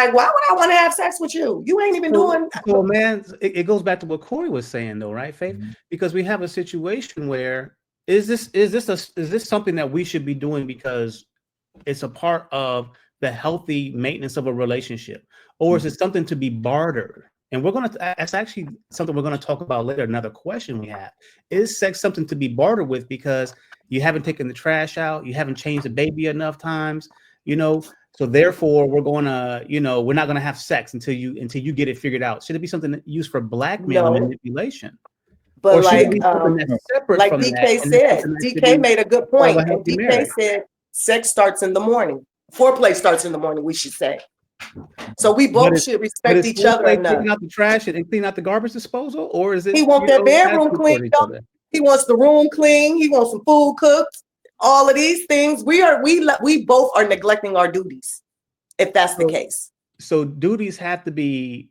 like, why would I want to have sex with you? You ain't even doing. So man, it goes back to what Corey was saying, though, right, Faith? Mhm. Because we have a situation where is this something that we should be doing because it's a part of the healthy maintenance of a relationship, or is it something to be bartered? And that's actually something we're gonna talk about later. Another question we have is sex something to be bartered with because you haven't taken the trash out, you haven't changed the baby enough times, you know. So therefore, we're gonna, we're not gonna have sex until you get it figured out. Should it be something used for blackmail and No. manipulation? But Or should it like, be something that's separate like from that? DK And it's said, something that should DK be made a good part of point. a And healthy DK marriage? said sex starts in the morning. Foreplay starts in the morning, we should say. So we But both should But respect is each other foreplay enough. cleaning out the trash and cleaning out the garbage disposal, or is it He wants that bedroom attitude cleaned toward each up. other? He wants the room clean. He wants some food cooked. All of these things. We both are neglecting our duties, if that's the case. So duties have to be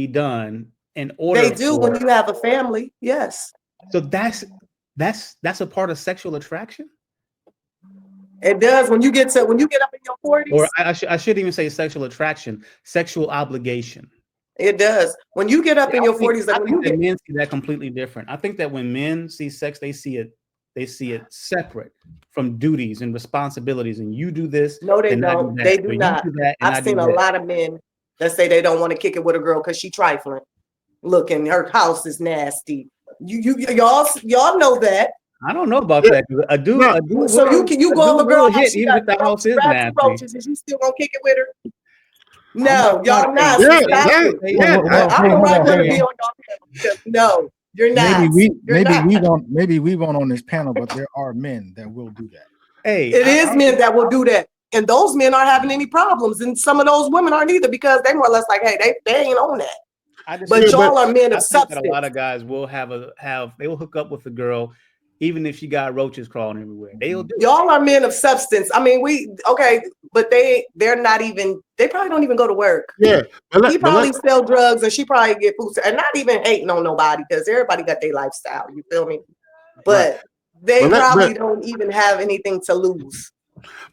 done in order. They do when you have a family. Yes. So that's a part of sexual attraction. It does when you get up in your 40s. Or I shouldn't even say sexual attraction, sexual obligation. It does. When you get up in your 40s, like I when you think that get men see that completely different. I think that when men see sex, they see it separate from duties and responsibilities. And you do this. No, they and I do don't. that. They do Or you not. do that, and I I've do seen a this. lot of men that say they don't want to kick it with a girl because she trifling. Look, and her house is nasty. Y'all know that. I don't know about that. A dude So you go on the girl house, hit even if the house is nasty. roaches, and you still gonna kick it with her? No, I'm y'all not. Yeah, Stop it. I'm the right one to be on y'all panel because no, you're not. Maybe we won't on this panel, but there are men that will do that. Hey, it is men that will do that, and those men aren't having any problems, and some of those women aren't either because they more or less like, hey, they ain't on that. But y'all are men of substance. A lot of guys will they will hook up with a girl, even if she got roaches crawling everywhere. Y'all are men of substance. I mean, but they're not even. They probably don't even go to work. Yeah, he probably sell drugs, and she probably get food, and not even hating on nobody because everybody got their lifestyle. You feel me? But they probably don't even have anything to lose.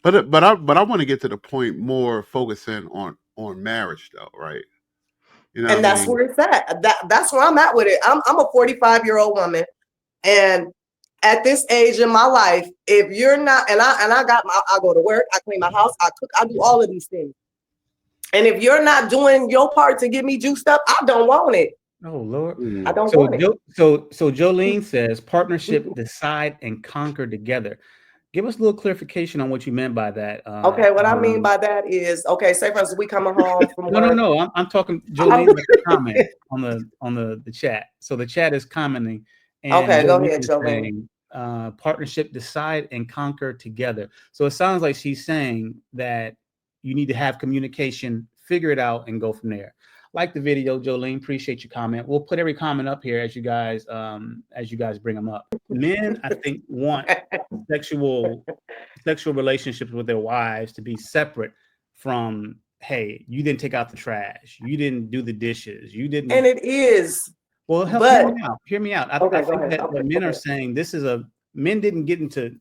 But I want to get to the point more focusing on marriage though, right? And that's where it's at. That's where I'm at with it. I'm a 45-year-old woman, and at this age in my life, if you're not, I go to work, I clean my house, I cook, I do all of these things. And if you're not doing your part to get me juiced up, I don't want it. Oh Lord, I don't want it. So Jolene says partnership, decide and conquer together. Give us a little clarification on what you meant by that. Okay, what I mean by that is, say for instance, we coming home from work. No. I'm talking Jolene comment on the chat. So the chat is commenting. And okay, go ahead, Jolene. Partnership, decide and conquer together. So it sounds like she's saying that you need to have communication, figure it out, and go from there. Like the video, Jolene. Appreciate your comment. We'll put every comment up here as you guys bring them up. Men, I think, want sexual relationships with their wives to be separate from, hey, you didn't take out the trash, you didn't do the dishes, you didn't. And it is. Well, hear me out. I think that what men are saying, men didn't get into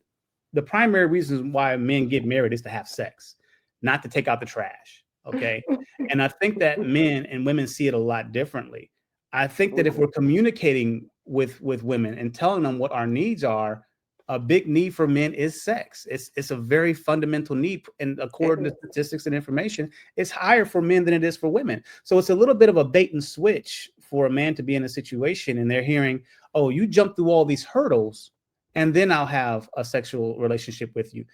the primary reasons why men get married is to have sex, not to take out the trash. Okay. And I think that men and women see it a lot differently. I think that if we're communicating with women and telling them what our needs are, a big need for men is sex. It's a very fundamental need. And according to statistics and information, it's higher for men than it is for women. So it's a little bit of a bait and switch for a man to be in a situation and they're hearing, oh, you jump through all these hurdles and then I'll have a sexual relationship with you.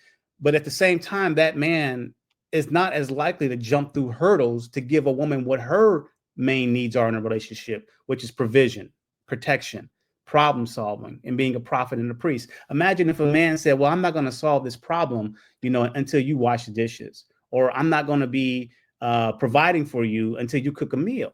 But at the same time, that man is not as likely to jump through hurdles to give a woman what her main needs are in a relationship, which is provision, protection, problem solving, and being a prophet and a priest. Imagine if a man said, well, I'm not going to solve this problem, until you wash the dishes, or I'm not going to be providing for you until you cook a meal.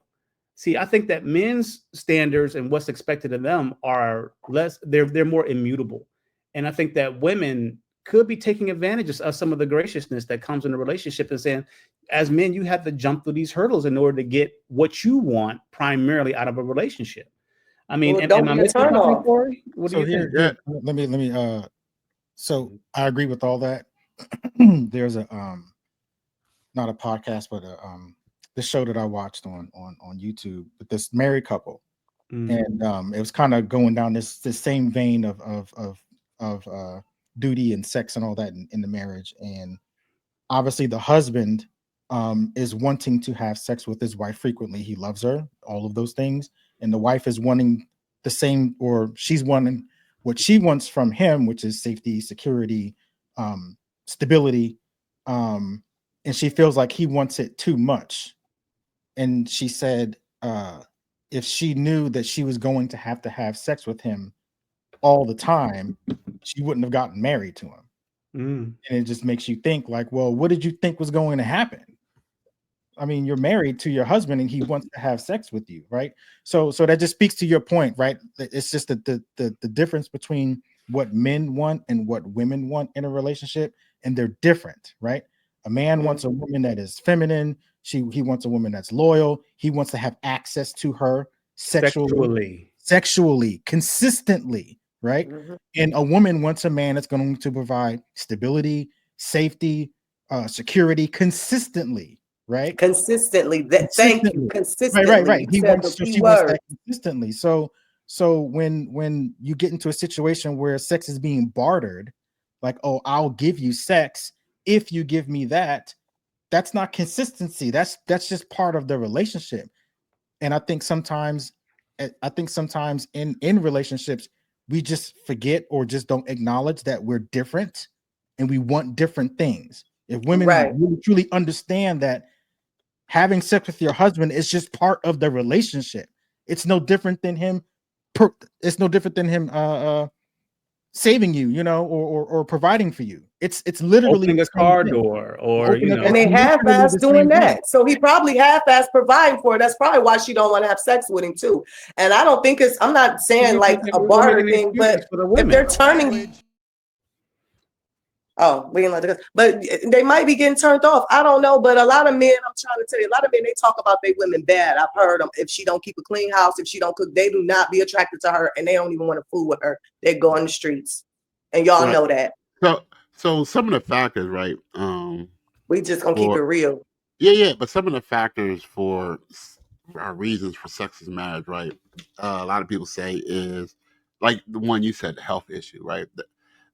See, I think that men's standards and what's expected of them are less, they're more immutable. And I think that women could be taking advantage of some of the graciousness that comes in a relationship and saying, as men, you have to jump through these hurdles in order to get what you want primarily out of a relationship. I mean, am I missing something, Corey? What do you think? Yeah. Let me. So I agree with all that. There's a not a podcast, but the show that I watched on YouTube with this married couple, and it was kind of going down this same vein of duty and sex and all that in the marriage. And obviously the husband is wanting to have sex with his wife frequently. He loves her, all of those things, and the wife is wanting the same, or she's wanting what she wants from him, which is safety, security, stability, and she feels like he wants it too much. And she said if she knew that she was going to have sex with him all the time, she wouldn't have gotten married to him. And it just makes you think like, well, what did you think was going to happen? I mean, you're married to your husband and he wants to have sex with you, right? So that just speaks to your point, right? It's just the difference between what men want and what women want in a relationship, and they're different, right? A man wants a woman that is feminine. He wants a woman that's loyal. He wants to have access to her sexually, consistently, right? And a woman wants a man that's going to provide stability, safety, security consistently, right? Consistently. Thank you. Consistently. Right. She wants that consistently. So when you get into a situation where sex is being bartered, like, oh, I'll give you sex if you give me that, that's not consistency. That's just part of the relationship. And I think sometimes in relationships, we just forget or just don't acknowledge that we're different and we want different things. If women really truly understand that having sex with your husband is just part of the relationship, it's no different than him. Saving you, or providing for you. It's literally opening a car door, or and they half-ass doing that. So he probably half-ass providing for her. That's probably why she don't want to have sex with him too. And I don't think I'm not saying like a barter thing, but if they're turning. Oh, we ain't like this, but they might be getting turned off. I don't know, but a lot of men, I'm trying to tell you, a lot of men, they talk about their women bad. I've heard them. If she don't keep a clean house, if she don't cook, they do not be attracted to her, and they don't even want to fool with her. They go on the streets, and y'all know that. So some of the factors, right? We just gonna keep it real. Yeah. But some of the factors for our reasons for sexless marriage, right? A lot of people say is like the one you said, the health issue, right?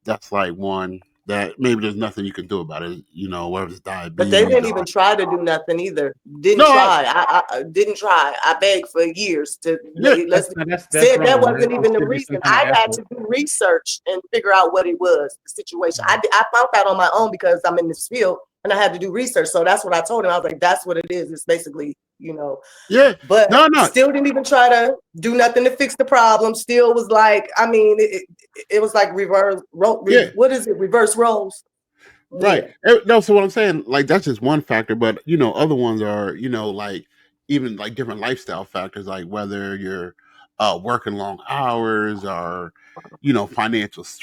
That's like one that maybe there's nothing you can do about it, whether it's diabetes. But they didn't even try to do nothing either. Didn't try. I didn't try. I begged for years to that wasn't even the reason. I had to do research and figure out what it was, the situation. I found that on my own because I'm in this field and I had to do research. So that's what I told him. I was like, that's what it is. It's basically, Yeah. But still didn't even try to do nothing to fix the problem. Still was like, I mean, it was like reverse. What is it? Reverse roles. Right. No, so what I'm saying, like, that's just one factor, but other ones are, like even like different lifestyle factors, like whether you're working long hours or financial stress.